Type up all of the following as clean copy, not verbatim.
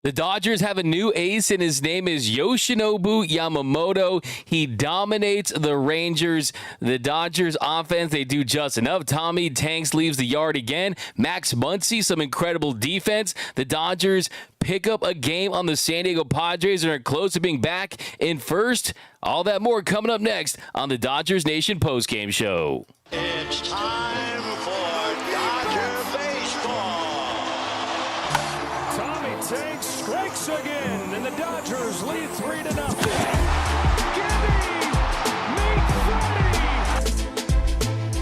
The Dodgers have a new ace, and his name is Yoshinobu Yamamoto. He dominates the Rangers. The Dodgers offense, they do just enough. Tommy Tanks leaves the yard again. Max Muncy, some incredible defense. The Dodgers pick up a game on the San Diego Padres and are close to being back in first. All that more coming up next on the Dodgers Nation postgame show. It's time for Dodger baseball. Tommy Tanks strikes again, and the Dodgers lead 3-0. Gibby, meet Freddie.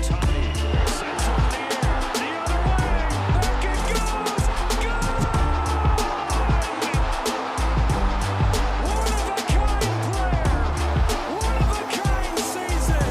Tommy sends one in the air, the other way. Back it goes. Gone! One of a kind player. One of a kind season.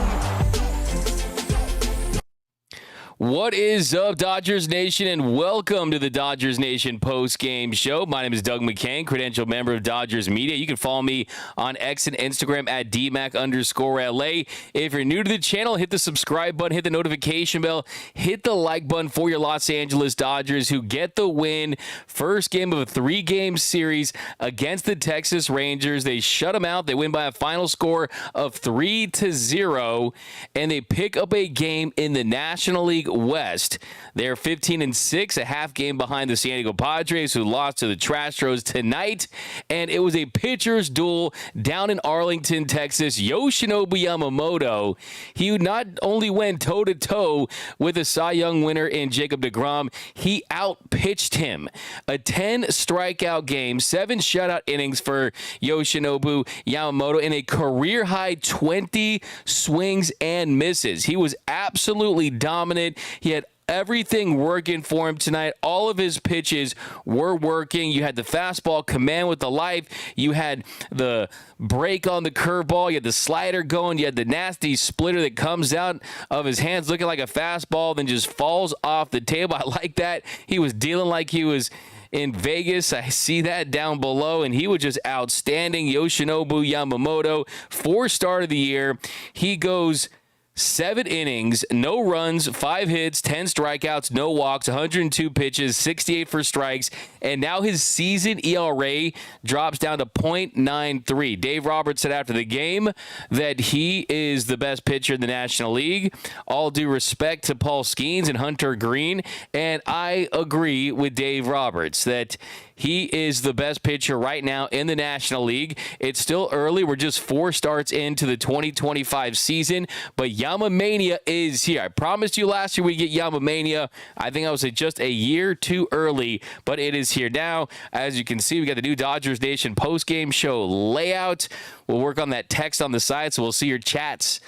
What is up, Dodgers Nation, and welcome to the Dodgers Nation post-game show. My name is Doug McKain, credentialed member of Dodgers Media. You can follow me on X and Instagram at DMac_LA. If you're new to the channel, hit the subscribe button, hit the notification bell, hit the like button for your Los Angeles Dodgers, who get the win. First game of a 3-game series against the Texas Rangers. They shut them out. They win by a final score of 3-0, and they pick up a game in the National League West. They're 15-6, a half game behind the San Diego Padres, who lost to the Astros tonight. And it was a pitcher's duel down in Arlington, Texas. Yoshinobu Yamamoto, he not only went toe-to-toe with a Cy Young winner in Jacob deGrom, he outpitched him. A 10-strikeout game, 7 shutout innings for Yoshinobu Yamamoto, and a career-high 20 swings and misses. He was absolutely dominant. He had everything working for him tonight. All of his pitches were working. You had the fastball command with the life. You had the break on the curveball. You had the slider going. You had the nasty splitter that comes out of his hands looking like a fastball, then just falls off the table. I like that. He was dealing like he was in Vegas. I see that down below, and he was just outstanding. Yoshinobu Yamamoto, 4-star of the year. He goes 7 innings, no runs, 5 hits, 10 strikeouts, no walks, 102 pitches, 68 for strikes, and now his season ERA drops down to .93. Dave Roberts said after the game that he is the best pitcher in the National League. All due respect to Paul Skeens and Hunter Green, and I agree with Dave Roberts that he is the best pitcher right now in the National League. It's still early. We're just 4 starts into the 2025 season, but Yamamania is here. I promised you last year we'd get Yamamania. I think I was just a year too early, but it is here now. As you can see, we got the new Dodgers Nation post-game show layout. We'll work on that text on the side, so we'll see your chats.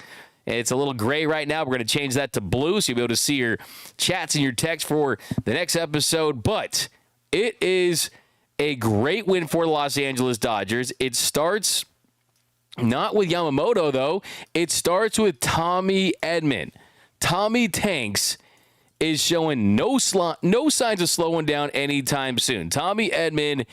It's a little gray right now. We're going to change that to blue, so you'll be able to see your chats and your text for the next episode, but it is a great win for the Los Angeles Dodgers. It starts not with Yamamoto, though. It starts with Tommy Edman. Tommy Tanks is showing no signs of slowing down anytime soon. Tommy Edman,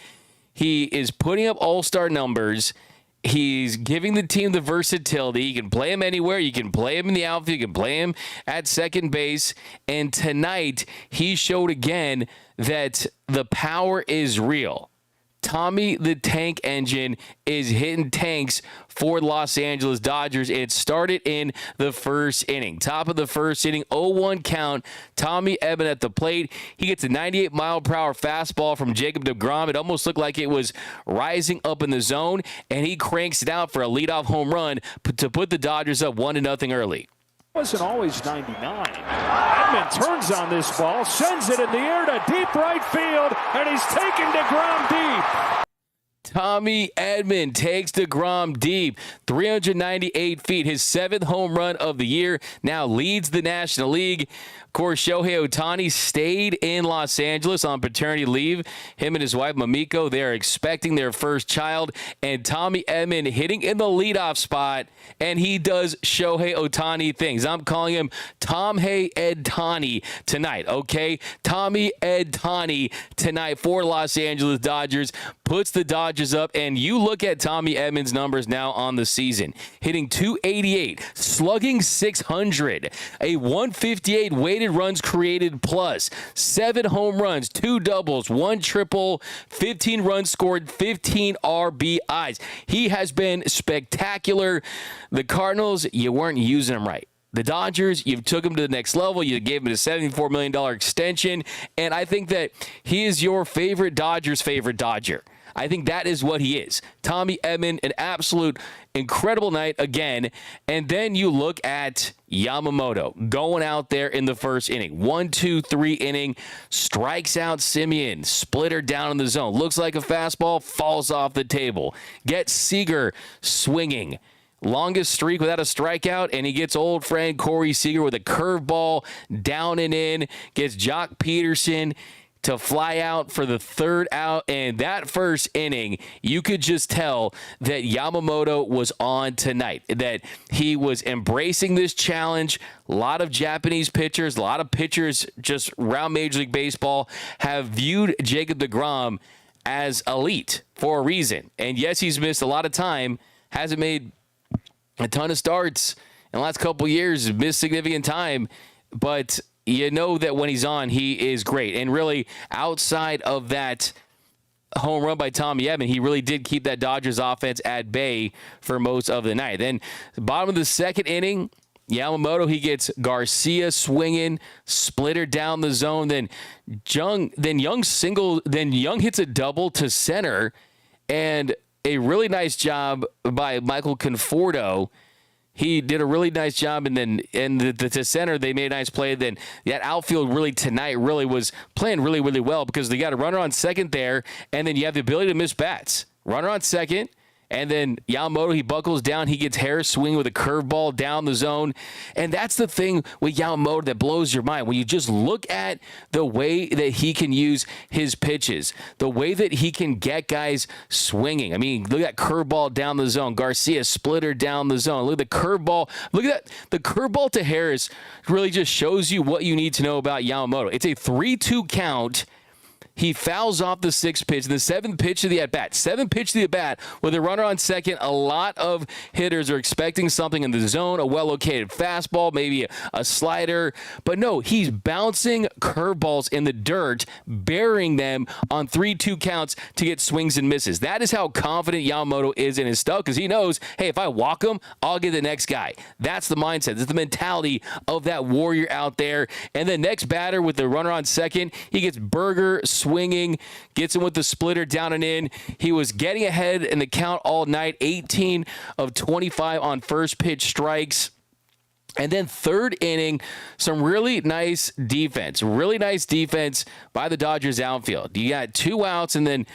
he is putting up all-star numbers. He's giving the team the versatility. You can play him anywhere. You can play him in the outfield. You can play him at second base. And tonight, he showed again that the power is real. Tommy the Tank Engine is hitting tanks for Los Angeles Dodgers. It started in the first inning. Top of the first inning, 0-1 count. Tommy Edman at the plate. He gets a 98-mile-per-hour fastball from Jacob deGrom. It almost looked like it was rising up in the zone, and he cranks it out for a leadoff home run to put the Dodgers up 1-0 early. Wasn't always 99. Edman turns on this ball, sends it in the air to deep right field, and he's taken deGrom deep. Tommy Edman takes deGrom deep, 398 feet, his 7th home run of the year, now leads the National League. Of course, Shohei Ohtani stayed in Los Angeles on paternity leave. Him and his wife, Mamiko, they're expecting their first child. And Tommy Edman hitting in the leadoff spot, and he does Shohei Ohtani things. I'm calling him Tomhei Edtani tonight, okay? Tommy Edtani tonight for Los Angeles Dodgers. Puts the Dodgers up, and you look at Tommy Edman's numbers now on the season. Hitting .288, slugging .600, a 158 weighted weighted runs created plus, 7 home runs, 2 doubles, 1 triple, 15 runs scored, 15 RBIs. He has been spectacular. The Cardinals, you weren't using him right. The Dodgers, you've took him to the next level. You gave him a $74 million extension, and I think that he is your favorite Dodgers' favorite Dodger. I think that is what he is. Tommy Edman, an absolute incredible night again. And then you look at Yamamoto going out there in the first inning. 1-2-3 inning, strikes out Semien, splitter down in the zone. Looks like a fastball, falls off the table. Gets Seager swinging. Longest streak without a strikeout, and he gets old friend Corey Seager with a curveball down and in. Gets Jock Peterson to fly out for the 3rd out, and that first inning, you could just tell that Yamamoto was on tonight, that he was embracing this challenge. A lot of Japanese pitchers, a lot of pitchers just around Major League Baseball have viewed Jacob deGrom as elite for a reason. And yes, he's missed a lot of time, hasn't made a ton of starts in the last couple of years, missed significant time, but you know that when he's on, he is great. And really, outside of that home run by Tommy Edman, he really did keep that Dodgers offense at bay for most of the night. Then, bottom of the 2nd inning, Yamamoto, he gets Garcia swinging, splitter down the zone. Then Young hits a double to center, and a really nice job by Michael Conforto. He did a really nice job, and then to center, they made a nice play. Then that outfield really tonight really was playing really, really well because they got a runner on second there, and then you have the ability to miss bats. Runner on second, and then Yamamoto, he buckles down. He gets Harris swinging with a curveball down the zone. And that's the thing with Yamamoto that blows your mind. When you just look at the way that he can use his pitches, the way that he can get guys swinging. I mean, look at that curveball down the zone. Garcia splitter down the zone. Look at the curveball. Look at that. The curveball to Harris really just shows you what you need to know about Yamamoto. It's a 3-2 count. He fouls off the 6th pitch, the 7th pitch of the at-bat. 7th pitch of the at-bat with a runner on second. A lot of hitters are expecting something in the zone, a well-located fastball, maybe a slider. But no, he's bouncing curveballs in the dirt, burying them on 3-2 counts to get swings and misses. That is how confident Yamamoto is in his stuff because he knows, hey, if I walk him, I'll get the next guy. That's the mindset. That's the mentality of that warrior out there. And the next batter with the runner on second, he gets Berger swinging, gets him with the splitter down and in. He was getting ahead in the count all night, 18 of 25 on first pitch strikes. And then 3rd inning, some really nice defense by the Dodgers outfield. You got 2 outs, and then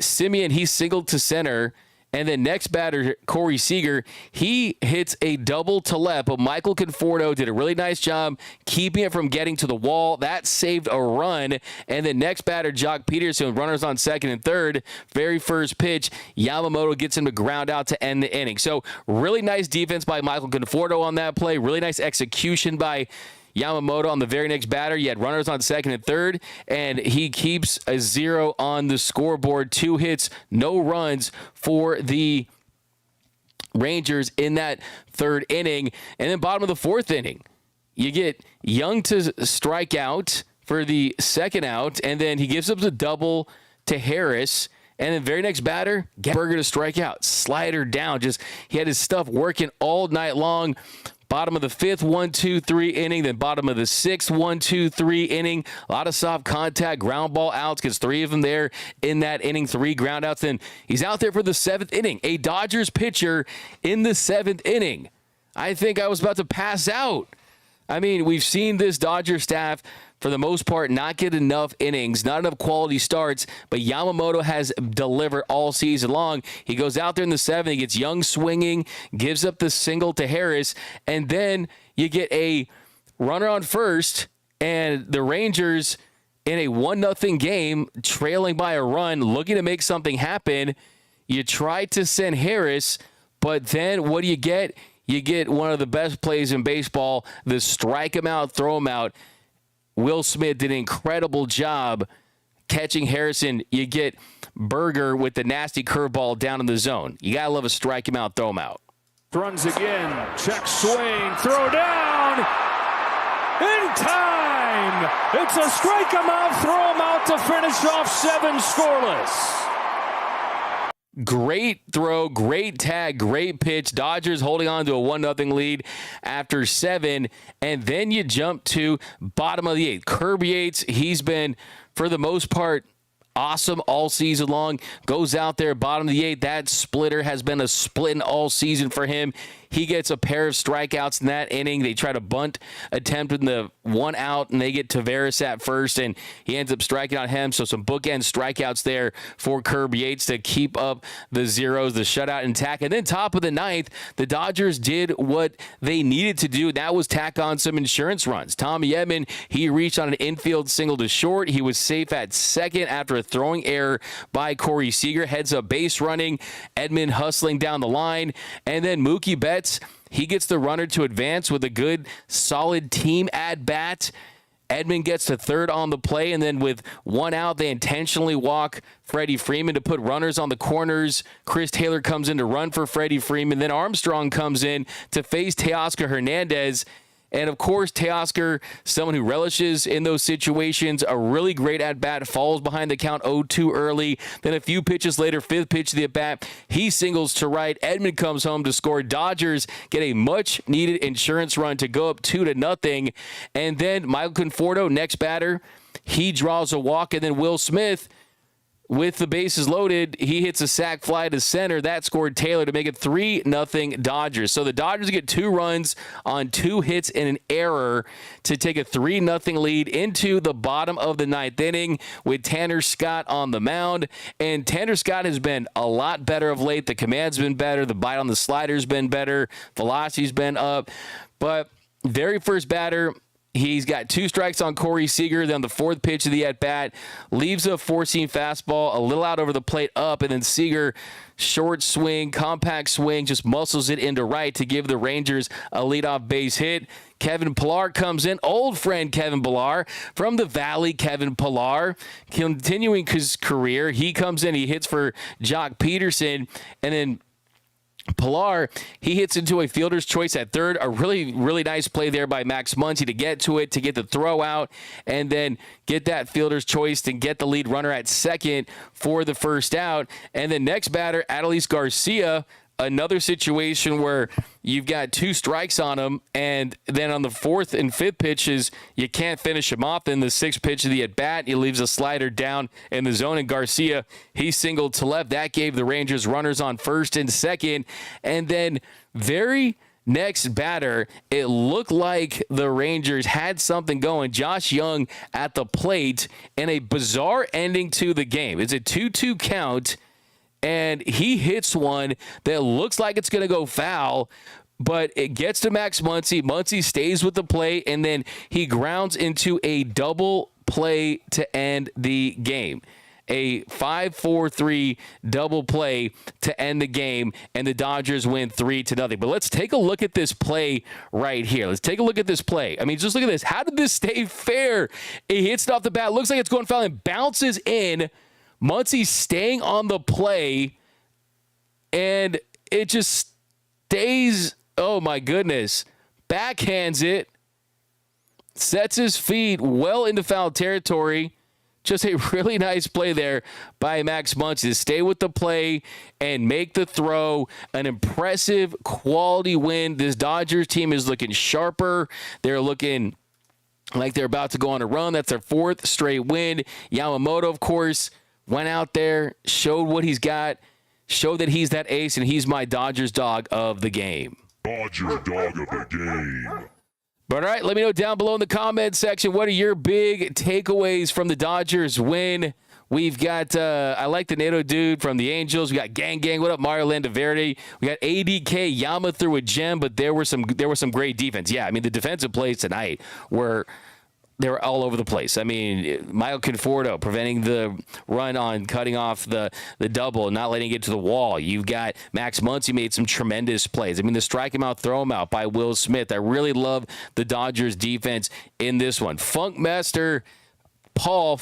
Semien, he singled to center. And then next batter, Corey Seager, he hits a double to left, but Michael Conforto did a really nice job keeping it from getting to the wall. That saved a run. And then next batter, Jock Peterson, runners on second and third. Very first pitch, Yamamoto gets him to ground out to end the inning. So really nice defense by Michael Conforto on that play. Really nice execution by Yamamoto on the very next batter. You had runners on second and third, and he keeps a 0 on the scoreboard. 2 hits, no runs for the Rangers in that 3rd inning. And then bottom of the 4th inning, you get Young to strike out for the 2nd out, and then he gives up the double to Harris. And then very next batter, Berger to strike out. Slider down. He had his stuff working all night long. Bottom of the 5th, 1-2-3 inning. Then bottom of the 6th, 1-2-3 inning. A lot of soft contact, ground ball outs. Gets 3 of them there in that inning. 3 ground outs. Then he's out there for the 7th inning. A Dodgers pitcher in the 7th inning. I think I was about to pass out. I mean, we've seen this Dodger staff, for the most part, not get enough innings, not enough quality starts, but Yamamoto has delivered all season long. He goes out there in the 7th, he gets Young swinging, gives up the single to Harris, and then you get a runner on first, and the Rangers in a 1-0 game, trailing by a run, looking to make something happen. You try to send Harris, but then what do you get? You get one of the best plays in baseball, the strike him out, throw him out. Will Smith did an incredible job catching Harrison. You get Berger with the nasty curveball down in the zone. You got to love a strike him out, throw him out. Runs again. Check swing. Throw down. In time! It's a strike him out, throw him out to finish off 7 scoreless. Great throw, great tag, great pitch. Dodgers holding on to a 1-0 lead after 7. And then you jump to bottom of the 8th. Kirby Yates, he's been, for the most part, awesome all season long. Goes out there, bottom of the 8th. That splitter has been a splitting all season for him. He gets a pair of strikeouts in that inning. They try to bunt attempt in the 1 out, and they get Tavares at first, and he ends up striking out him. So some bookend strikeouts there for Kirby Yates to keep up the zeros, the shutout intact. And then top of the 9th, the Dodgers did what they needed to do. That was tack on some insurance runs. Tommy Edman, he reached on an infield single to short. He was safe at second after a throwing error by Corey Seager. Heads up base running. Edman hustling down the line. And then Mookie Betts, he gets the runner to advance with a good, solid team at-bat. Edman gets to third on the play, and then with 1 out, they intentionally walk Freddie Freeman to put runners on the corners. Chris Taylor comes in to run for Freddie Freeman. Then Armstrong comes in to face Teoscar Hernandez. And, of course, Teoscar, someone who relishes in those situations, a really great at-bat, falls behind the count 0-2 early. Then a few pitches later, 5th pitch of the at-bat, he singles to right. Edman comes home to score. Dodgers get a much-needed insurance run to go up 2-0. And then Michael Conforto, next batter, he draws a walk. And then Will Smith, with the bases loaded, he hits a sac fly to center. That scored Taylor to make it 3-0 Dodgers. So the Dodgers get 2 runs on 2 hits and an error to take a 3-0 lead into the bottom of the 9th inning with Tanner Scott on the mound. And Tanner Scott has been a lot better of late. The command's been better. The bite on the slider's been better. Velocity's been up. But very first batter, he's got 2 strikes on Corey Seager. Then the 4th pitch of the at-bat leaves a 4-seam fastball a little out over the plate up, and then Seager, short swing, compact swing, just muscles it into right to give the Rangers a leadoff base hit. Kevin Pillar comes in, old friend Kevin Pillar from the Valley. Kevin Pillar continuing his career. He comes in, he hits for Jock Peterson, and then Pillar, he hits into a fielder's choice at third. A really, really nice play there by Max Muncy to get to it, to get the throw out, and then get that fielder's choice and get the lead runner at second for the first out. And then next batter, Adolis Garcia, another situation where you've got 2 strikes on him, and then on the 4th and 5th pitches, you can't finish him off. Then the 6th pitch of the at-bat, he leaves a slider down in the zone, and Garcia, he singled to left. That gave the Rangers runners on first and second. And then very next batter, it looked like the Rangers had something going. Josh Young at the plate, and a bizarre ending to the game. It's a 2-2 count, and he hits one that looks like it's going to go foul, but it gets to Max Muncy. Muncy stays with the play, and then he grounds into a double play to end the game. A 5-4-3 double play to end the game, and the Dodgers win 3-0. But let's take a look at this play right here. Let's take a look at this play. I mean, just look at this. How did this stay fair? It hits it off the bat. Looks like it's going foul and bounces in. Muncy staying on the play, and it just stays, oh my goodness, backhands it, sets his feet well into foul territory. Just a really nice play there by Max Muncy to stay with the play and make the throw. An impressive quality win. This Dodgers team is looking sharper. They're looking like they're about to go on a run. That's their 4th straight win. Yamamoto, of course, went out there, showed what he's got, showed that he's that ace, and he's my Dodgers dog of the game. Dodgers dog of the game. But all right, let me know down below in the comment section, what are your big takeaways from the Dodgers win? We've got, I like the NATO dude from the Angels. We got Gang Gang. What up, Mario Landaverde? We got ADK. Yama threw a gem, but there was some great defense. Yeah, I mean, the defensive plays tonight were they were all over the place. I mean, Michael Conforto preventing the run on cutting off the double and not letting it get to the wall. You've got Max Muncy made some tremendous plays. I mean, the strike him out, throw him out by Will Smith. I really love the Dodgers defense in this one. Funkster Paul,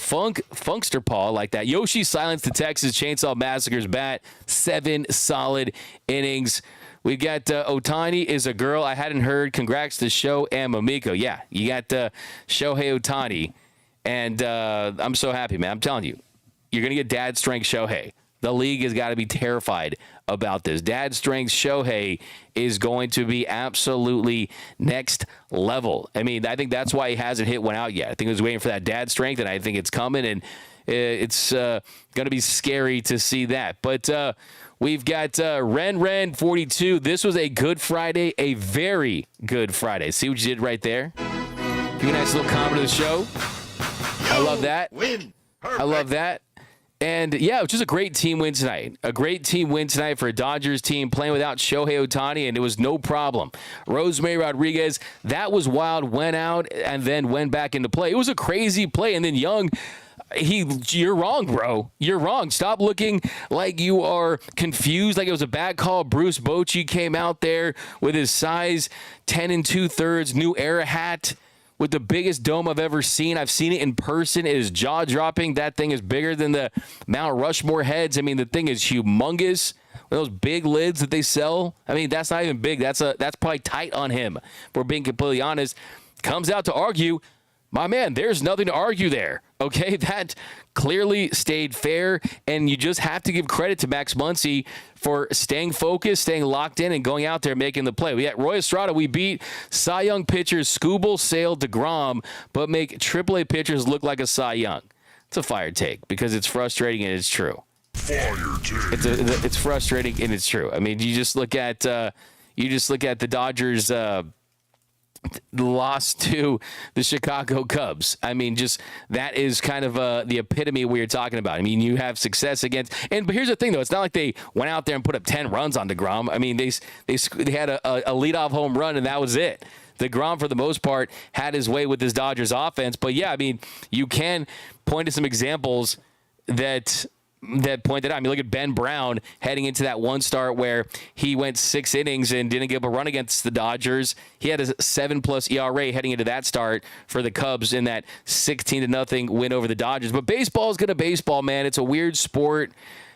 like that. Yoshi silenced the Texas Chainsaw Massacre's bat. 7 solid innings. We got Ohtani is a girl. I hadn't heard. Congrats to Sho and Mamiko. Yeah, you got Shohei Ohtani. And I'm so happy, man. I'm telling you, you're going to get dad strength Shohei. The league has got to be terrified about this. Dad strength Shohei is going to be absolutely next level. I mean, I think that's why he hasn't hit one out yet. I think he was waiting for that dad strength, and I think it's coming, and it's going to be scary to see that. But we've got Ren 42. This was a good Friday, a very good Friday. See what you did right there? Give me a nice little comment of the show. I love that. I love that. And, yeah, it was just a great team win tonight. A great team win tonight for a Dodgers team playing without Shohei Ohtani, and it was no problem. Rosemary Rodriguez, that was wild, went out and then went back into play. It was a crazy play. And then Young, you're wrong, bro. You're wrong. Stop looking like you are confused, like it was a bad call. Bruce Bochy came out there with his size 10 2/3 New Era hat, with the biggest dome I've ever seen. I've seen it in person. It is jaw-dropping. That thing is bigger than the Mount Rushmore heads. I mean, the thing is humongous. Those big lids that they sell, I mean, that's not even big. That's probably tight on him, if we're being completely honest. Comes out to argue. My man, there's nothing to argue there, okay? That clearly stayed fair, and you just have to give credit to Max Muncy for staying focused, staying locked in, and going out there making the play. We had Roy Estrada. We beat Cy Young pitchers Skubal, Sale, DeGrom, but make AAA pitchers look like a Cy Young. It's a fire take because it's frustrating and it's true. Fire take. It's frustrating and it's true. I mean, you just look at the Dodgers. Lost to the Chicago Cubs. I mean, just that is kind of the epitome of what you're talking about. I mean, you have success against, but here's the thing though, it's not like they went out there and put up 10 runs on DeGrom. I mean, they had a leadoff home run and that was it. DeGrom, for the most part, had his way with this Dodgers offense. But yeah, I mean, you can point to some examples that pointed out. I mean, look at Ben Brown heading into that one start where he went 6 innings and didn't give a run against the Dodgers. He had a 7+ ERA heading into that start for the Cubs in that 16-0 win over the Dodgers. But baseball is going to baseball, man. It's a weird sport.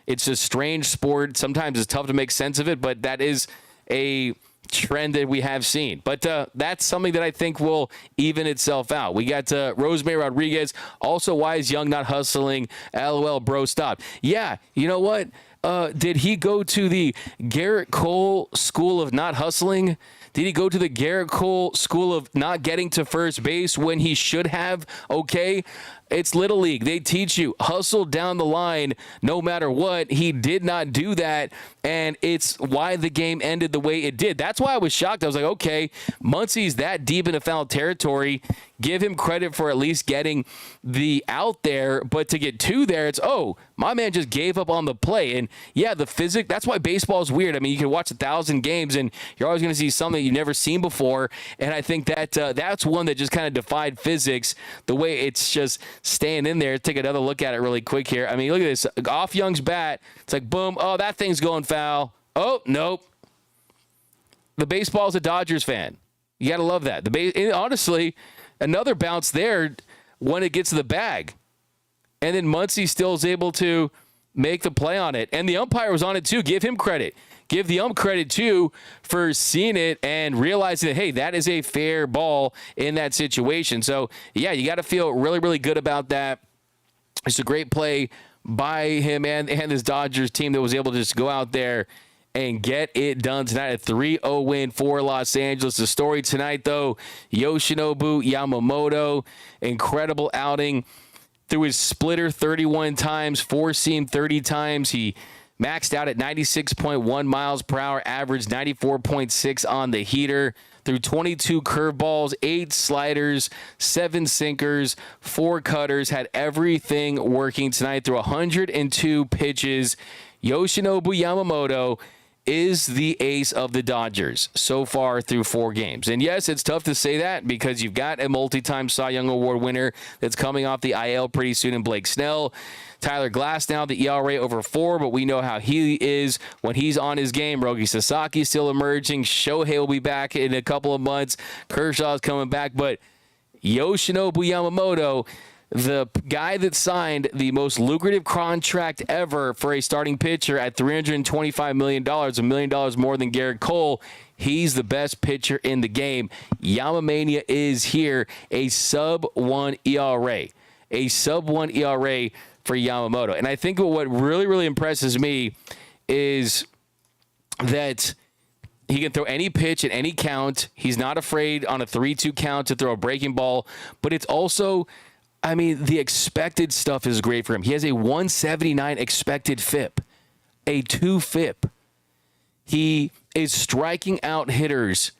It's a strange sport. Sometimes it's tough to make sense of it, but that is a trend that we have seen. But that's something that I think will even itself out. We got Rosemary Rodriguez. Also, why is Young not hustling? LOL, bro, stop. Yeah, you know what? Did he go to the Garrett Cole school of not hustling? Did he go to the Garrett Cole school of not getting to first base when he should have? Okay. It's Little League. They teach you hustle down the line no matter what. He did not do that, and it's why the game ended the way it did. That's why I was shocked. I was like, okay, Muncy's that deep into foul territory. Give him credit for at least getting the out there, but to get 2 there, it's, oh, my man just gave up on the play. And, yeah, the physics, that's why baseball is weird. I mean, you can watch 1,000 games, and you're always going to see something you've never seen before, and I think that that's one that just kind of defied physics, the way it's just staying in there. Take another look at it really quick here. I mean, look at this. Off Young's bat. It's like, boom. Oh, that thing's going foul. Oh, nope. The baseball's a Dodgers fan. You got to love that. Honestly, another bounce there when it gets to the bag. And then Muncy still is able to make the play on it. And the umpire was on it too. Give him credit. Give the ump credit too for seeing it and realizing that, hey, that is a fair ball in that situation. So, yeah, you got to feel really, really good about that. It's a great play by him and this Dodgers team that was able to just go out there and get it done tonight. A 3-0 win for Los Angeles. The story tonight, though, Yoshinobu Yamamoto, incredible outing. Threw his splitter 31 times, four-seam 30 times. He maxed out at 96.1 miles per hour, averaged 94.6 on the heater. Threw 22 curveballs, 8 sliders, 7 sinkers, 4 cutters. Had everything working tonight through 102 pitches. Yoshinobu Yamamoto is the ace of the Dodgers so far through 4 games. And yes, it's tough to say that because you've got a multi-time Cy Young Award winner that's coming off the IL pretty soon in Blake Snell. Tyler Glass now, the ERA over 4, but we know how he is when he's on his game. Rogi Sasaki still emerging. Shohei will be back in a couple of months. Kershaw's coming back, but Yoshinobu Yamamoto, the guy that signed the most lucrative contract ever for a starting pitcher at $325 million, $1 million more than Garrett Cole. He's the best pitcher in the game. Yamamania is here. A sub-1 ERA. A sub-1 ERA for Yamamoto. And I think what really, really impresses me is that he can throw any pitch at any count. He's not afraid on a 3-2 count to throw a breaking ball. But it's also, I mean, the expected stuff is great for him. He has a 179 expected FIP, a 2 FIP. He is striking out hitters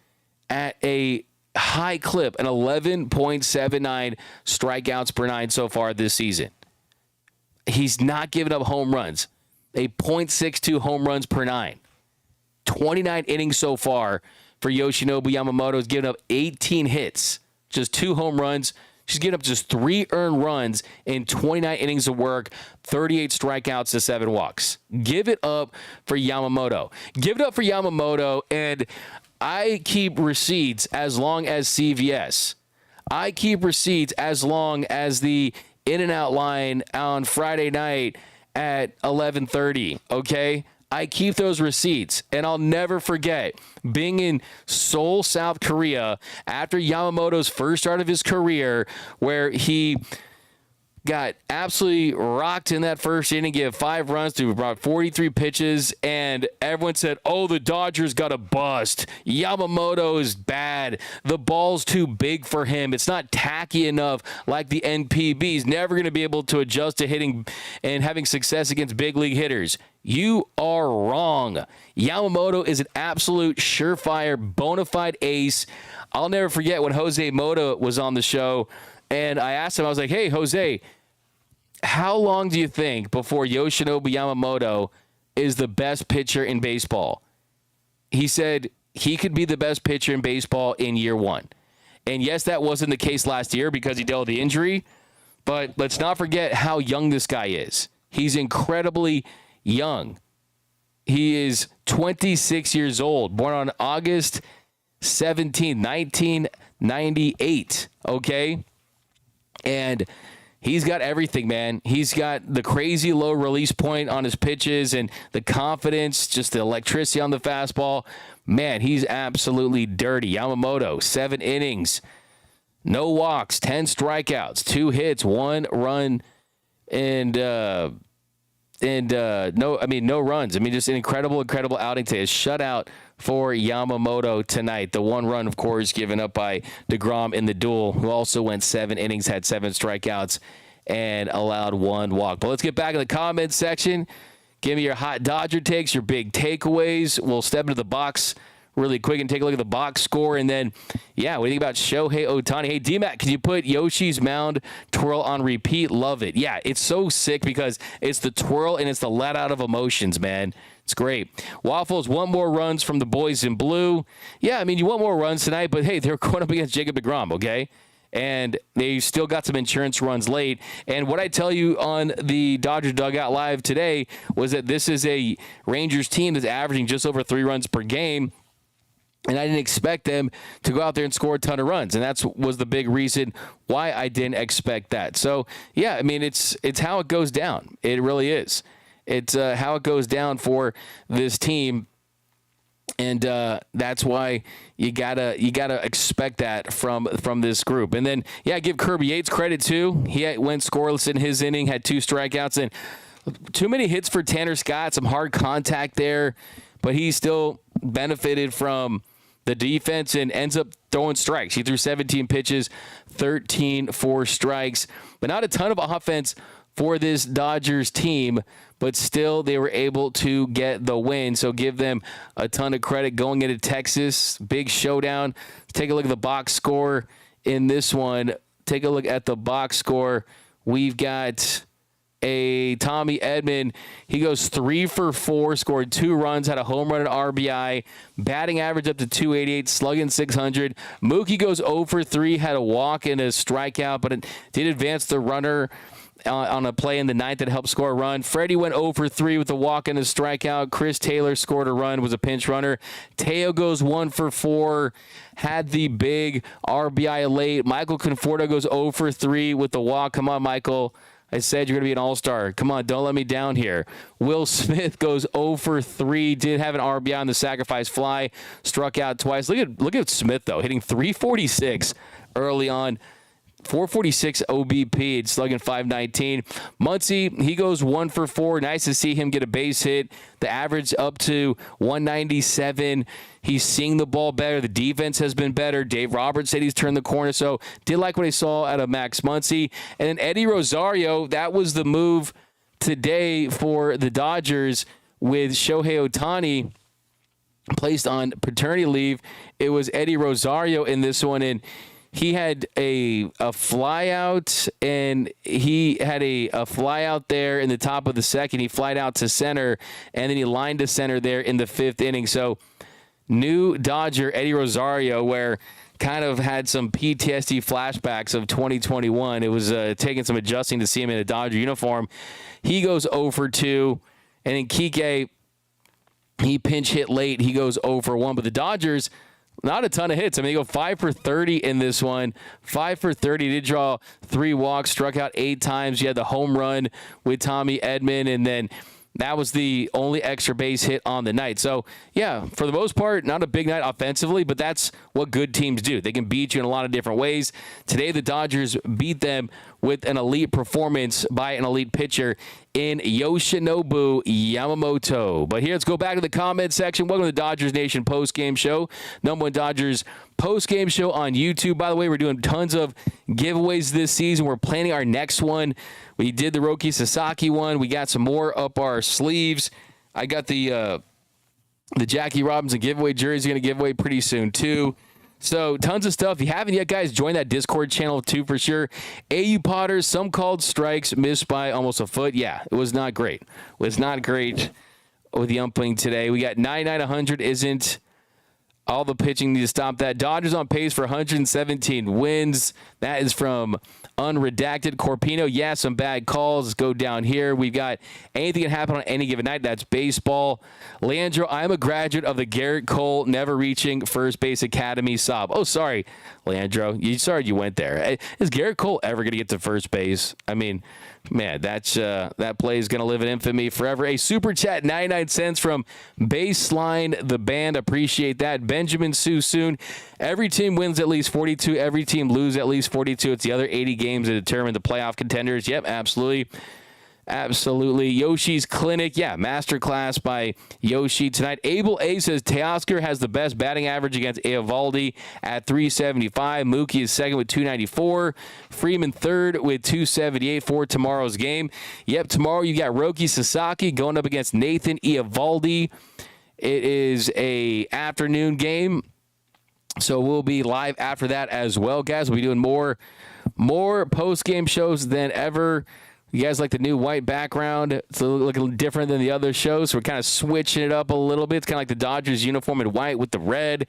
at a high clip, an 11.79 strikeouts per 9 so far this season. He's not giving up home runs, a .62 home runs per 9. 29 innings so far for Yoshinobu Yamamoto. He's given up 18 hits, just 2 home runs. She's given up just 3 earned runs in 29 innings of work, 38 strikeouts to 7 walks. Give it up for Yamamoto. Give it up for Yamamoto, and I keep receipts as long as CVS. I keep receipts as long as the In-N-Out line on Friday night at 11:30, okay? I keep those receipts, and I'll never forget being in Seoul, South Korea, after Yamamoto's first start of his career, where he got absolutely rocked in that first inning, gave 5 runs to about 43 pitches, and everyone said, oh, the Dodgers got a bust. Yamamoto is bad. The ball's too big for him. It's not tacky enough like the NPB. He's never going to be able to adjust to hitting and having success against big league hitters. You are wrong. Yamamoto is an absolute surefire, bona fide ace. I'll never forget when Jose Mota was on the show, and I asked him, I was like, hey, Jose, how long do you think before Yoshinobu Yamamoto is the best pitcher in baseball? He said he could be the best pitcher in baseball in year 1. And yes, that wasn't the case last year because he dealt with the injury, but let's not forget how young this guy is. He's incredibly young. He is 26 years old, born on August 17, 1998, okay? And he's got everything, man. He's got the crazy low release point on his pitches and the confidence, just the electricity on the fastball. Man, he's absolutely dirty. Yamamoto, 7 innings, no walks, 10 strikeouts, 2 hits, 1 run, and no runs. I mean, just an incredible outing today. A shutout for Yamamoto tonight. The 1 run, of course, given up by DeGrom in the duel, who also went 7 innings, had 7 strikeouts, and allowed 1 walk. But let's get back in the comments section. Give me your hot Dodger takes, your big takeaways. We'll step into the box really quick and take a look at the box score. And then, yeah, what do you think about Shohei Ohtani? Hey, D-Mac, can you put Yoshi's mound twirl on repeat? Love it. Yeah, it's so sick because it's the twirl and it's the let out of emotions, man. It's great. Waffles, 1 more runs from the boys in blue. Yeah, I mean, you want more runs tonight, but hey, they're going up against Jacob DeGrom, okay? And they still got some insurance runs late. And what I tell you on the Dodgers Dugout Live today was that this is a Rangers team that's averaging just over 3 runs per game. And I didn't expect them to go out there and score a ton of runs. And that was the big reason why I didn't expect that. So, yeah, I mean, it's how it goes down. It really is. It's how it goes down for this team. And that's why you gotta expect that from this group. And then, yeah, give Kirby Yates credit, too. He went scoreless in his inning, had 2 strikeouts. And too many hits for Tanner Scott, some hard contact there. But he still benefited from the defense and ends up throwing strikes. He threw 17 pitches, 13 for strikes. But not a ton of offense for this Dodgers team, but still they were able to get the win. So give them a ton of credit going into Texas. Big showdown. Take a look at the box score in this one. Take a look at the box score. We've got a Tommy Edman. He goes 3 for 4, scored 2 runs, had a home run and RBI, batting average up to 288, slugging 600. Mookie goes 0 for 3, had a walk and a strikeout, but it did advance the runner on a play in the ninth that helped score a run. Freddie went 0 for 3 with a walk and a strikeout. Chris Taylor scored a run, was a pinch runner. Teo goes 1 for 4, had the big RBI late. Michael Conforto goes 0 for 3 with the walk. Come on, Michael. I said you're going to be an all-star. Come on, don't let me down here. Will Smith goes 0 for 3. Did have an RBI on the sacrifice fly. Struck out twice. Look at Smith, though, hitting 346 early on. 446 OBP, slugging 519. Muncy, he goes 1 for 4. Nice to see him get a base hit. The average up to 197. He's seeing the ball better. The defense has been better. Dave Roberts said he's turned the corner. So did like what I saw out of Max Muncy. And then Eddie Rosario, that was the move today for the Dodgers with Shohei Ohtani placed on paternity leave. It was Eddie Rosario in this one, and he had a fly out, and he had a fly out there in the top of the second. He flied out to center, and then he lined to center there in the 5th inning. So new Dodger Eddie Rosario, where kind of had some PTSD flashbacks of 2021. It was taking some adjusting to see him in a Dodger uniform. He goes 0 for 2, and then Kike, he pinch hit late. He goes 0 for 1, but the Dodgers, not a ton of hits. I mean, they go 5 for 30 in this one. 5 for 30. Did draw 3 walks, struck out 8 times. You had the home run with Tommy Edman, and then that was the only extra base hit on the night. So, yeah, for the most part, not a big night offensively, but that's what good teams do. They can beat you in a lot of different ways. Today, the Dodgers beat them with an elite performance by an elite pitcher in Yoshinobu Yamamoto. But here, let's go back to the comment section. Welcome to the Dodgers Nation postgame show. #1 Dodgers postgame show on YouTube. By the way, we're doing tons of giveaways this season. We're planning our next one. We did the Roki Sasaki one. We got some more up our sleeves. I got the Jackie Robinson giveaway jersey going to give away pretty soon, too. So tons of stuff. If you haven't yet, guys, join that Discord channel, too, for sure. AU Potters, some called strikes, missed by almost a foot. Yeah, it was not great. It was not great with the umpiring today. We got 99-100 isn't all the pitching need to stop that. Dodgers on pace for 117 wins. That is from Unredacted. Corpino, yeah, some bad calls. Let's go down here. We've got anything can happen on any given night. That's baseball. Leandro, I'm a graduate of the Garrett Cole Never Reaching First Base Academy sob. Oh, sorry, Leandro. Sorry you went there. Is Garrett Cole ever going to get to first base? I mean, man, that play is going to live in infamy forever. A super chat, 99 cents from Baseline the Band. Appreciate that. Benjamin Susoon. Every team wins at least 42. Every team loses at least 42. It's the other 80 games that determine the playoff contenders. Yep, absolutely. Absolutely. Yoshi's Clinic. Yeah, masterclass by Yoshi tonight. Abel A says Teoscar has the best batting average against Eovaldi at 375. Mookie is second with 294. Freeman third with 278 for tomorrow's game. Yep, tomorrow you got Roki Sasaki going up against Nathan Eovaldi. It is a afternoon game, so we'll be live after that as well, guys. We'll be doing more post-game shows than ever. You guys like the new white background? It's looking different than the other shows. So we're kind of switching it up a little bit. It's kind of like the Dodgers uniform in white with the red.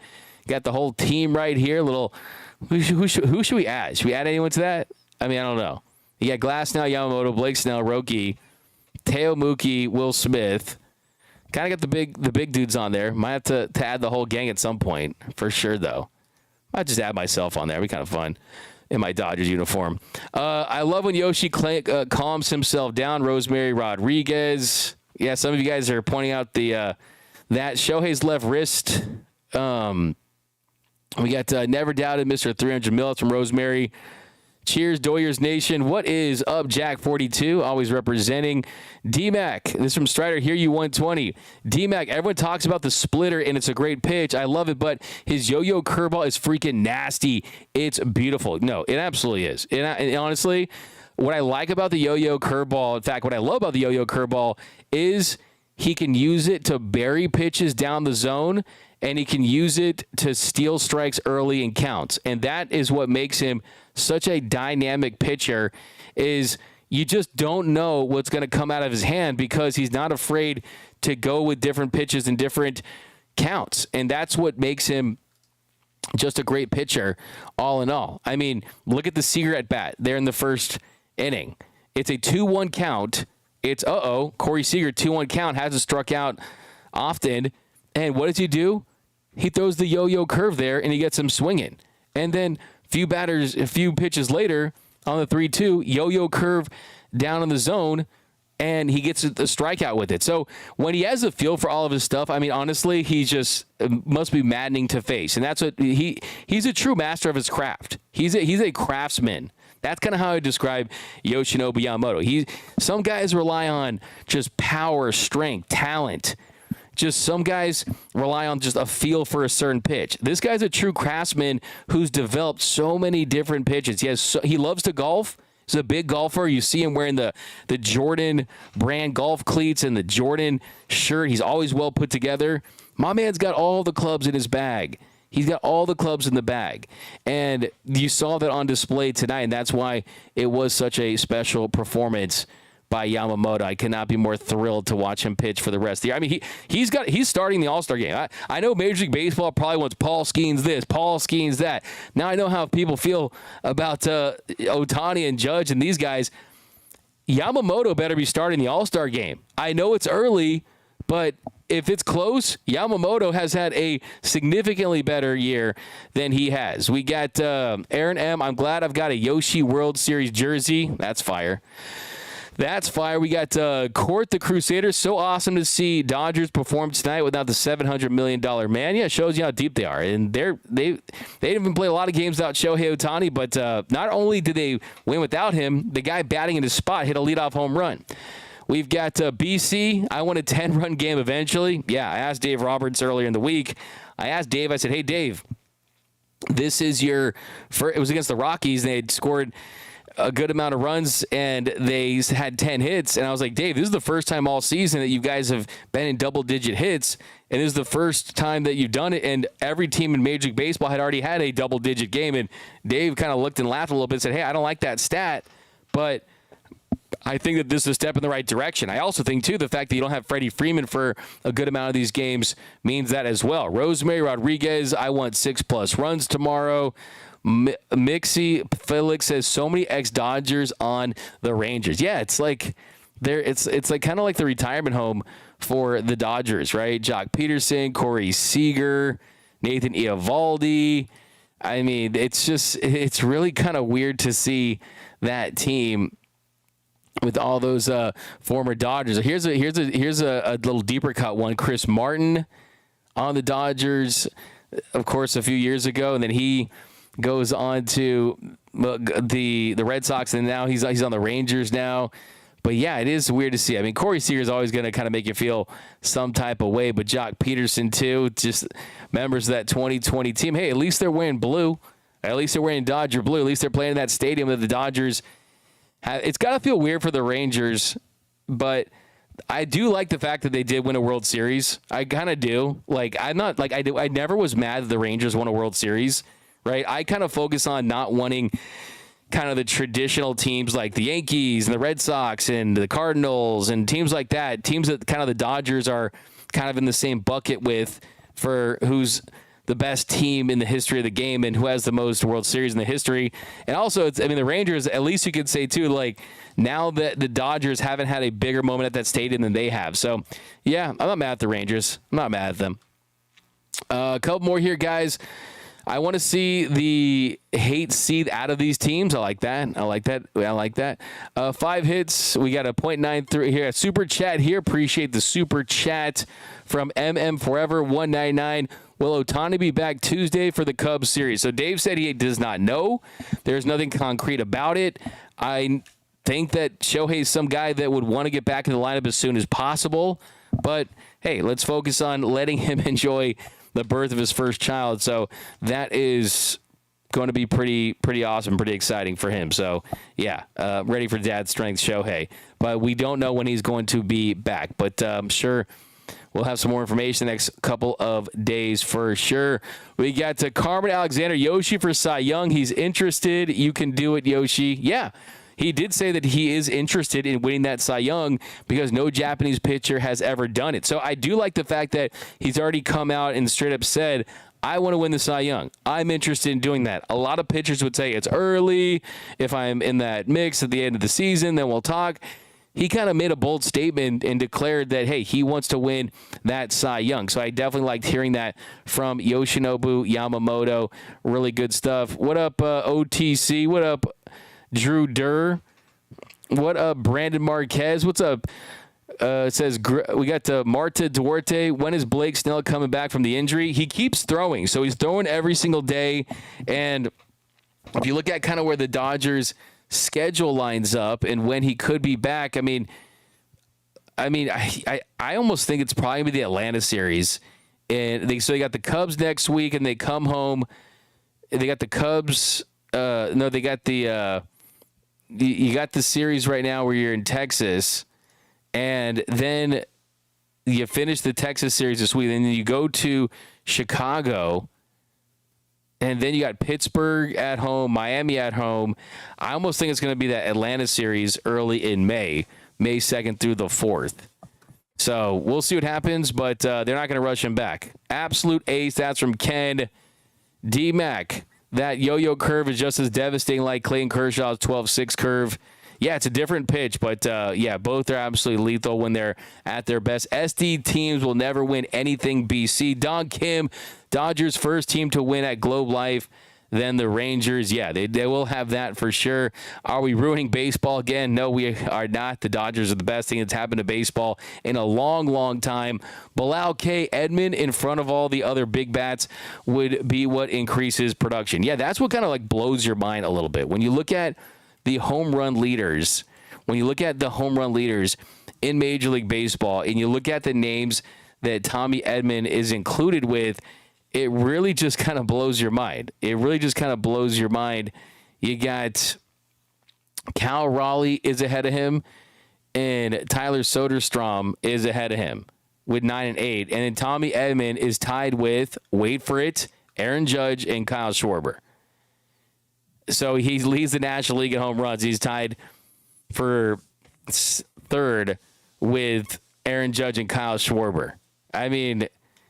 Got the whole team right here. Who should we add? Should we add anyone to that? I mean, I don't know. You got Glass now, Yamamoto, Blake Snell, Roki, Teo Mookie, Will Smith. Kind of got the big dudes on there. Might have to add the whole gang at some point for sure, though. I'll just add myself on there. It'd be kind of fun in my Dodgers uniform. I love when Yoshi calms himself down. Rosemary Rodriguez. Yeah, some of you guys are pointing out that Shohei's left wrist. We got Never Doubted Mr. 300 Mil from Rosemary. Cheers, Doyers Nation. What is up, Jack42? Always representing. D-Mac, this is from Strider. Hear you 120. D-Mac, everyone talks about the splitter, and it's a great pitch. I love it, but his yo-yo curveball is freaking nasty. It's beautiful. No, it absolutely is. And honestly, what I like about the yo-yo curveball, in fact, what I love about the yo-yo curveball is he can use it to bury pitches down the zone, and he can use it to steal strikes early in counts. And that is what makes him such a dynamic pitcher, is you just don't know what's going to come out of his hand because he's not afraid to go with different pitches and different counts. And that's what makes him just a great pitcher all in all. I mean, look at the Seager at bat there in the first inning. It's a 2-1 count. It's, Corey Seager, 2-1 count, hasn't struck out often. And what does he do? He throws the yo-yo curve there, and he gets him swinging. And then a few pitches later on the 3-2, yo-yo curve down in the zone, and he gets a strikeout with it. So when he has a feel for all of his stuff, I mean, honestly, he just must be maddening to face. And that's what he's a true master of his craft. He's a craftsman. That's kind of how I describe Yoshinobu Yamamoto. Some guys rely on just power, strength, talent. Just some guys rely on just a feel for a certain pitch. This guy's a true craftsman who's developed so many different pitches. He loves to golf. He's a big golfer. You see him wearing the Jordan brand golf cleats and the Jordan shirt. He's always well put together. My man's got all the clubs in his bag. He's got all the clubs in the bag. And you saw that on display tonight, and that's why it was such a special performance by Yamamoto. I cannot be more thrilled to watch him pitch for the rest of the year. I mean, he's starting the All-Star game. I know Major League Baseball probably wants Paul Skeens this, Paul Skeens that. Now I know how people feel about Ohtani and Judge and these guys. Yamamoto better be starting the All-Star game. I know it's early, but if it's close, Yamamoto has had a significantly better year than he has. We got Aaron M. I'm glad I've got a Yoshi World Series jersey. That's fire. That's fire. We got Court the Crusaders. So awesome to see Dodgers perform tonight without the $700 million man. Yeah, it shows you how deep they are. And they didn't even play a lot of games without Shohei Ohtani, but not only did they win without him, the guy batting in his spot hit a leadoff home run. We've got BC. I want a 10-run game eventually. Yeah, I asked Dave Roberts earlier in the week. I said, hey, Dave, this is your first. It was against the Rockies. They had scored a good amount of runs, and they had 10 hits. And I was like, Dave, this is the first time all season that you guys have been in double-digit hits, and this is the first time that you've done it, and every team in Major League Baseball had already had a double-digit game. And Dave kind of looked and laughed a little bit and said, hey, I don't like that stat, but I think that this is a step in the right direction. I also think, too, the fact that you don't have Freddie Freeman for a good amount of these games means that as well. Rosemary Rodriguez, I want 6+ runs tomorrow. Mixie Felix says so many ex-Dodgers on the Rangers. Yeah, it's like it's like kind of like the retirement home for the Dodgers, right? Jock Peterson, Corey Seager, Nathan Eovaldi. I mean, it's really kind of weird to see that team with all those former Dodgers. Here's a little deeper cut one. Chris Martin on the Dodgers, of course, a few years ago, and then he goes on to the Red Sox, and now he's on the Rangers now. But yeah, it is weird to see. I mean, Corey Seager is always going to kind of make you feel some type of way, but Jock Peterson too, just members of that 2020 team. Hey, at least they're wearing blue. At least they're wearing Dodger blue. At least they're playing in that stadium that the Dodgers have. It's got to feel weird for the Rangers, but I do like the fact that they did win a World Series. I kind of do. Like, I'm not like I never was mad that the Rangers won a World Series. Right, I kind of focus on not wanting kind of the traditional teams like the Yankees and the Red Sox and the Cardinals and teams like that, teams that kind of the Dodgers are kind of in the same bucket with for who's the best team in the history of the game and who has the most World Series in the history. And also, the Rangers, at least you could say too, like now that the Dodgers haven't had a bigger moment at that stadium than they have. So yeah, I'm not mad at the Rangers. I'm not mad at them. A couple more here, guys. I want to see the hate seed out of these teams. I like that. 5 hits. We got a 0.93 here. A super chat here. Appreciate the super chat from MM Forever 199. Will Ohtani be back Tuesday for the Cubs series? So Dave said he does not know. There's nothing concrete about it. I think that Shohei is some guy that would want to get back in the lineup as soon as possible. But hey, let's focus on letting him enjoy the birth of his first child. So that is going to be pretty awesome, pretty exciting for him. So yeah, ready for dad's strength, Shohei. But we don't know when he's going to be back. But I'm sure we'll have some more information the next couple of days for sure. We got to Carmen Alexander, Yoshi for Cy Young. He's interested. You can do it, Yoshi. Yeah. He did say that he is interested in winning that Cy Young because no Japanese pitcher has ever done it. So I do like the fact that he's already come out and straight up said, I want to win the Cy Young. I'm interested in doing that. A lot of pitchers would say it's early. If I'm in that mix at the end of the season, then we'll talk. He kind of made a bold statement and declared that, hey, he wants to win that Cy Young. So I definitely liked hearing that from Yoshinobu Yamamoto. Really good stuff. What up, OTC? What up, Drew Durr? What up, Brandon Marquez? What's up? It says we got Marta Duarte. When is Blake Snell coming back from the injury? He keeps throwing, so he's throwing every single day. And if you look at kind of where the Dodgers' schedule lines up and when he could be back, I almost think it's probably the Atlanta series. And they got the Cubs next week, and they come home. They got the Cubs. They got the you got the series right now where you're in Texas. And then you finish the Texas series this week. And then you go to Chicago. And then you got Pittsburgh at home, Miami at home. I almost think it's going to be that Atlanta series early in May 2nd through the 4th. So we'll see what happens, but they're not going to rush him back. Absolute ace. That's from Ken. D-Mac, that yo-yo curve is just as devastating like Clayton Kershaw's 12-6 curve. Yeah, it's a different pitch, but both are absolutely lethal when they're at their best. SD teams will never win anything BC. Don Kim, Dodgers' first team to win at Globe Life, then the Rangers. Yeah, they will have that for sure. Are we ruining baseball again? No, we are not. The Dodgers are the best thing that's happened to baseball in a long, long time. Bilal K. Edman in front of all the other big bats would be what increases production. Yeah, that's what kind of like blows your mind a little bit. When you look at the home run leaders, in Major League Baseball, and you look at the names that Tommy Edman is included with, it really just kind of blows your mind. You got Cal Raleigh is ahead of him, and Tyler Soderstrom is ahead of him with 9 and 8. And then Tommy Edman is tied with, wait for it, Aaron Judge and Kyle Schwarber. So he leads the National League in home runs. He's tied for third with Aaron Judge and Kyle Schwarber. I mean,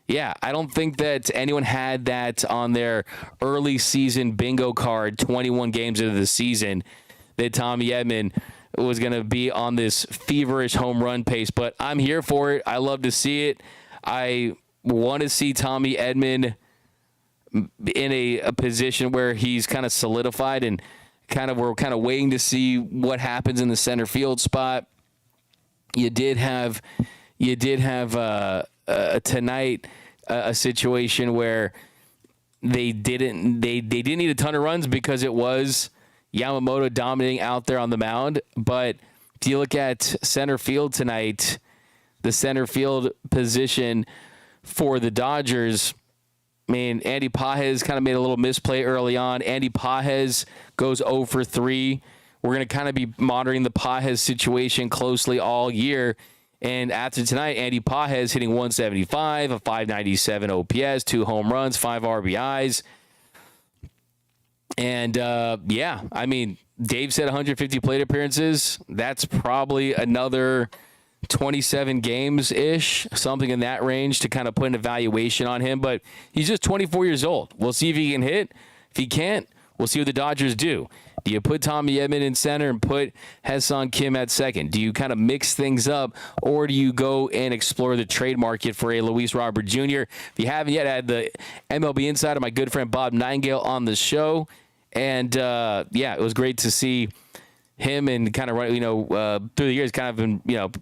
yeah, I don't think that anyone had that on their early season bingo card 21 games into the season that Tommy Edman was going to be on this feverish home run pace. But I'm here for it. I love to see it. I want to see Tommy Edman in a position where he's kind of solidified, and we're kind of waiting to see what happens in the center field spot. You did have tonight a situation where they didn't need a ton of runs because it was Yamamoto dominating out there on the mound. But if you look at center field tonight, the center field position for the Dodgers, I mean, Andy Pages kind of made a little misplay early on. Andy Pages goes 0 for 3. We're going to kind of be monitoring the Pages situation closely all year. And after tonight, Andy Pages hitting 175, a 597 OPS, 2 home runs, 5 RBIs. And, I mean, Dave said 150 plate appearances. That's probably another 27 games-ish, something in that range to kind of put an evaluation on him. But he's just 24 years old. We'll see if he can hit. If he can't, we'll see what the Dodgers do. Do you put Tommy Edman in center and put Ha-Seong Kim at second? Do you kind of mix things up, or do you go and explore the trade market for a Luis Robert Jr.? If you haven't yet, I had the MLB Insider, my good friend Bob Nightingale, on the show. And, it was great to see him and kind of, through the years kind of been,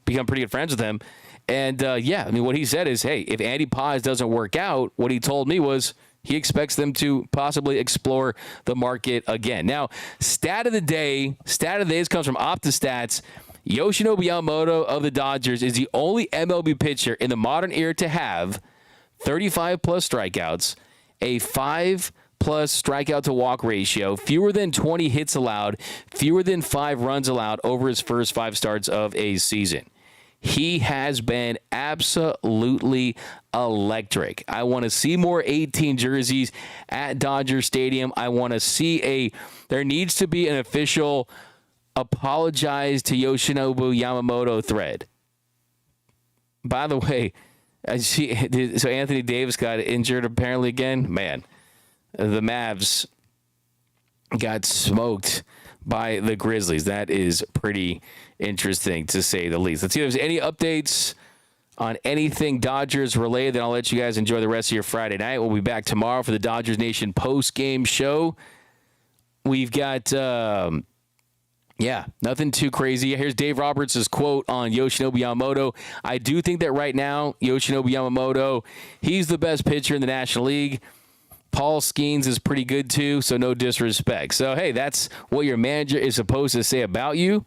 become pretty good friends with him. And, what he said is, hey, if Andy Paz doesn't work out, what he told me was he expects them to possibly explore the market again. Now, stat of the day comes from OptaStats. Yoshinobu Yamamoto of the Dodgers is the only MLB pitcher in the modern era to have 35-plus strikeouts, a 5-plus strikeout to walk ratio, fewer than 20 hits allowed, fewer than 5 runs allowed over his first 5 starts of a season. He has been absolutely electric. I want to see more 18 jerseys at Dodger Stadium. I want to see there needs to be an official apologize to Yoshinobu Yamamoto thread. By the way, I see. So Anthony Davis got injured apparently again. Man, the Mavs got smoked by the Grizzlies. That is pretty interesting to say the least. Let's see if there's any updates on anything Dodgers related. Then I'll let you guys enjoy the rest of your Friday night. We'll be back tomorrow for the Dodgers Nation post-game show. We've got, nothing too crazy. Here's Dave Roberts' quote on Yoshinobu Yamamoto. I do think that right now, Yoshinobu Yamamoto, he's the best pitcher in the National League. Paul Skeens is pretty good too, so no disrespect. So, hey, that's what your manager is supposed to say about you.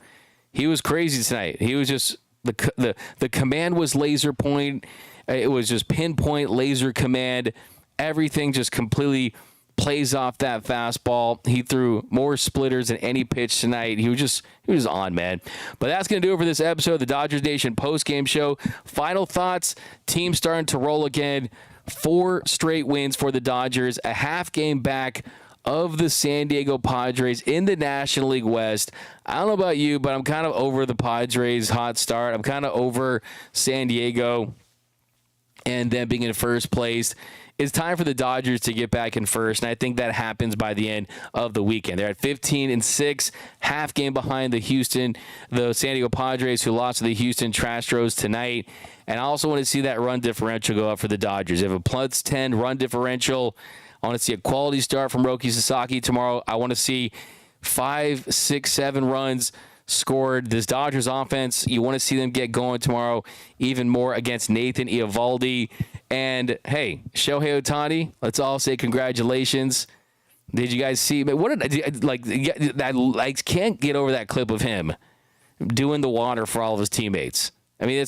He was crazy tonight. He was just, the command was laser point. It was just pinpoint laser command. Everything just completely plays off that fastball. He threw more splitters than any pitch tonight. He was on, man. But that's going to do it for this episode of the Dodgers Nation post-game show. Final thoughts, team starting to roll again. 4 straight wins for the Dodgers, a half game back of the San Diego Padres in the National League West. I don't know about you, but I'm kind of over the Padres' hot start. I'm kind of over San Diego and them being in first place. It's time for the Dodgers to get back in first, and I think that happens by the end of the weekend. They're at 15-6, half game behind the San Diego Padres, who lost to the Houston Astros tonight. And I also want to see that run differential go up for the Dodgers. They have a plus 10 run differential. I want to see a quality start from Roki Sasaki tomorrow. I want to see 5, 6, 7 runs scored. This Dodgers offense, you want to see them get going tomorrow even more against Nathan Eovaldi. And, hey, Shohei Ohtani, let's all say congratulations. Did you guys see? I can't get over that clip of him doing the water for all of his teammates. I mean,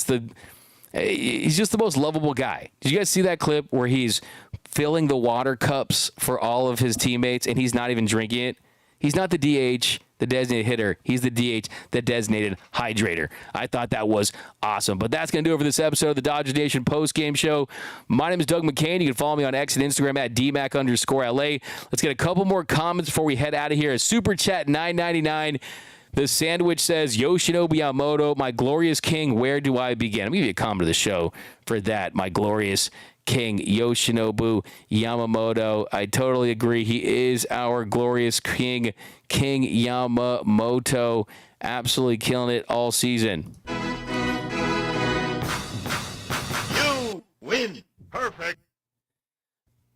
he's just the most lovable guy. Did you guys see that clip where he's filling the water cups for all of his teammates and he's not even drinking it? He's not the DH, the designated hitter. He's the DH, the designated hydrator. I thought that was awesome. But that's going to do it for this episode of the Dodgers Nation post-game show. My name is Doug McKain. You can follow me on X and Instagram at DMac_LA. Let's get a couple more comments before we head out of here. Super Chat 999. The Sandwich says, Yoshinobu Yamamoto, my glorious king, where do I begin? I'm going to give you a comment of the show for that, my glorious king, Yoshinobu Yamamoto. I totally agree. He is our glorious king, King Yamamoto. Absolutely killing it all season. You win. Perfect.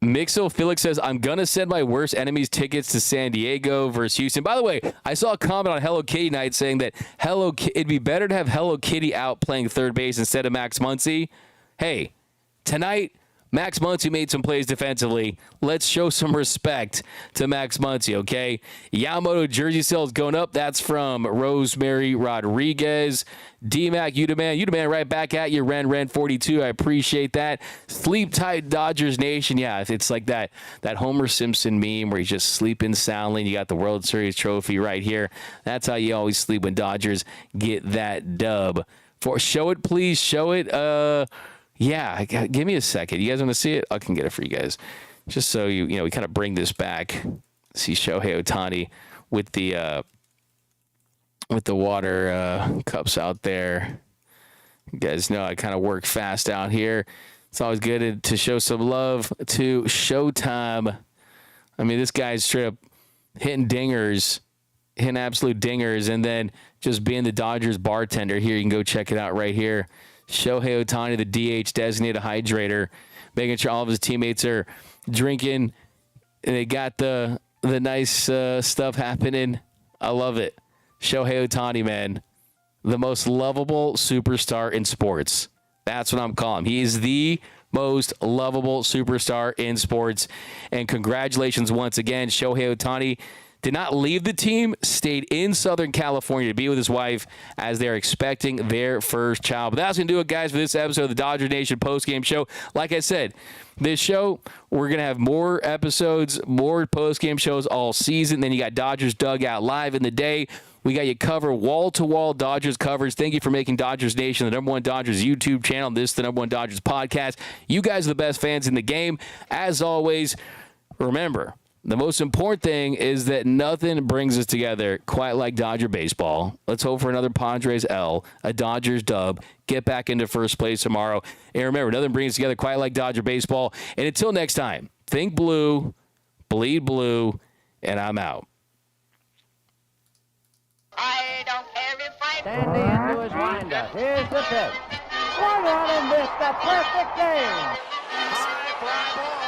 Mixo Felix says, I'm going to send my worst enemies tickets to San Diego versus Houston. By the way, I saw a comment on Hello Kitty Night saying that it'd be better to have Hello Kitty out playing third base instead of Max Muncy. Hey, tonight, Max Muncy made some plays defensively. Let's show some respect to Max Muncy, okay? Yamamoto jersey sales going up. That's from Rosemary Rodriguez. D-Mac, you demand right back at you, Ren42. I appreciate that. Sleep tight, Dodgers Nation. Yeah, it's like that Homer Simpson meme where he's just sleeping soundly. You got the World Series trophy right here. That's how you always sleep when Dodgers get that dub. Show it, please. Show it. Yeah, give me a second. You guys want to see it? I can get it for you guys. Just so we kind of bring this back. See Shohei Ohtani with the water cups out there. You guys know I kind of work fast out here. It's always good to show some love to Showtime. I mean, this guy's straight up hitting absolute dingers, and then just being the Dodgers bartender here. You can go check it out right here. Shohei Ohtani, the DH designated hydrator, making sure all of his teammates are drinking. And they got the nice stuff happening. I love it. Shohei Ohtani, man, the most lovable superstar in sports. That's what I'm calling him. He is the most lovable superstar in sports. And congratulations once again, Shohei Ohtani. Did not leave the team, stayed in Southern California to be with his wife as they're expecting their first child. But that's going to do it, guys, for this episode of the Dodger Nation postgame show. Like I said, this show, we're going to have more episodes, more postgame shows all season. Then you got Dodgers Dugout live in the day. We got you covered wall-to-wall Dodgers coverage. Thank you for making Dodgers Nation the #1 Dodgers YouTube channel. This is the #1 Dodgers podcast. You guys are the best fans in the game. As always, remember, The most important thing is that nothing brings us together quite like Dodger baseball. Let's hope for another Padres L, a Dodgers dub, get back into first place tomorrow. And remember, nothing brings us together quite like Dodger baseball. And until next time, think blue, bleed blue, and I'm out. I don't care if I... Sandy into his windup. Here's the pitch. Swung on and missed a perfect game. High fly ball.